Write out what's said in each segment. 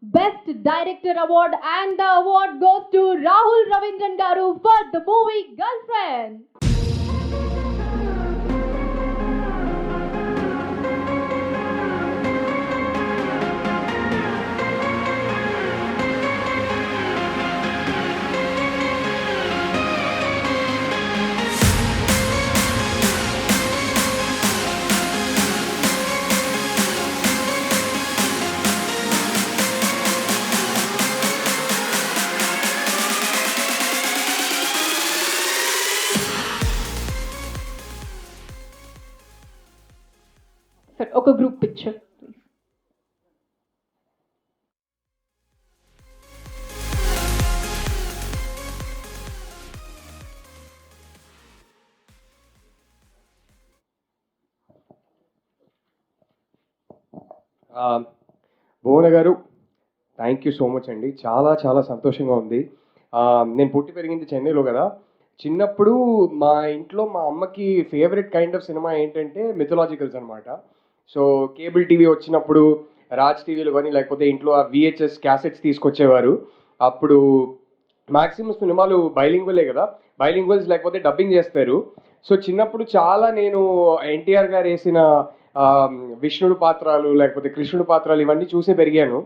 Best Director Award, and the award goes to Rahul Ravindran Garu for the movie Girlfriend. ఒక group picture భువన గారు, thank you so much అండి. చాలా చాలా సంతోషంగా ఉంది. నేను పుట్టి పెరిగింది చెన్నైలో కదా. చిన్నప్పుడు మా ఇంట్లో మా అమ్మకి ఫేవరెట్ కైండ్ ఆఫ్ సినిమా ఏంటంటే మిథలాజికల్స్ అనమాట. సో కేబుల్ టీవీ వచ్చినప్పుడు రాజ్ టీవీలో కానీ లేకపోతే ఇంట్లో ఆ విహెచ్ఎస్ క్యాసెట్స్ తీసుకొచ్చేవారు. అప్పుడు మ్యాక్సిమం సినిమాలు బైలింగ్వలే కదా, బైలింగ్వల్స్ లేకపోతే డబ్బింగ్ చేస్తారు. సో చిన్నప్పుడు చాలా నేను ఎన్టీఆర్ గారు వేసిన విష్ణుడు పాత్రలు లేకపోతే కృష్ణుడు పాత్రలు ఇవన్నీ చూసే పెరిగాను.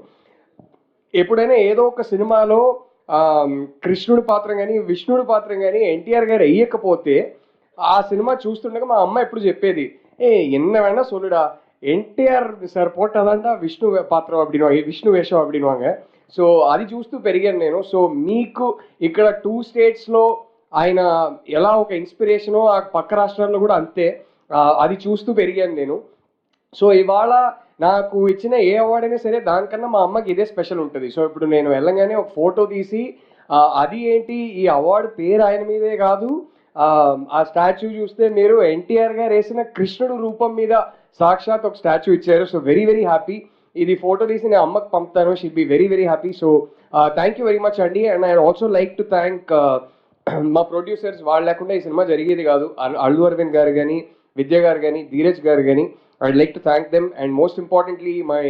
ఎప్పుడైనా ఏదో ఒక సినిమాలో కృష్ణుడు పాత్ర కానీ విష్ణుడు పాత్ర కానీ ఎన్టీఆర్ గారు వేయకపోతే ఆ సినిమా చూస్తుండగా మా అమ్మ ఎప్పుడు చెప్పేది, என்ன வேணா சொல்லுடா, ఎన్టీఆర్ సార్ పోట్టదంట విష్ణు పాత్ర అప్పుడు విష్ణు వేషం అప్పుడినవాங்க. సో అది చూస్తూ పెరిగాను నేను. సో మీకు ఇక్కడ 2 స్టేట్స్లో ఆయన ఎలా ఒక ఇన్స్పిరేషనో ఆ పక్క రాష్ట్రాల్లో కూడా అంతే, అది చూస్తూ పెరిగాను నేను. సో ఇవాళ నాకు ఇచ్చిన ఏ అవార్డు అయినా సరే దానికన్నా మా అమ్మకి ఇదే స్పెషల్ ఉంటుంది. సో ఇప్పుడు నేను వెళ్ళగానే ఒక ఫోటో తీసి అది ఏంటి ఈ అవార్డు పేరు ఆయన మీదే కాదు, ఆ స్టాచ్యూ చూస్తే మీరు ఎన్టీఆర్ గారు వేసిన కృష్ణుడు రూపం మీద సాక్షాత్ ఒక స్టాచ్యూ ఇచ్చారు. So very very happy. ఇది ఫోటో తీసి నేను అమ్మకి పంపుతాను. She'll be very very happy. So thank you very much అండి. And I also like to thank మా ప్రొడ్యూసర్స్. వాళ్ళు లేకుండా ఈ సినిమా జరిగేది కాదు. అల్లు అరవింద్ గారు కానీ, విద్య గారు కానీ, ధీరజ్ గారు కానీ, I'd like to thank them, and most importantly my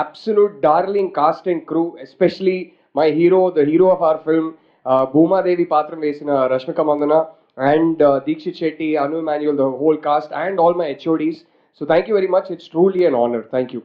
absolute darling cast and crew, especially my hero, the hero of our film, Bhuma Devi Patram Vesina Rashmika Mandana, and Deekshit Shetty, Anu Emmanuel, the whole cast, and all my HODs. So thank you very much. It's truly an honor. Thank you.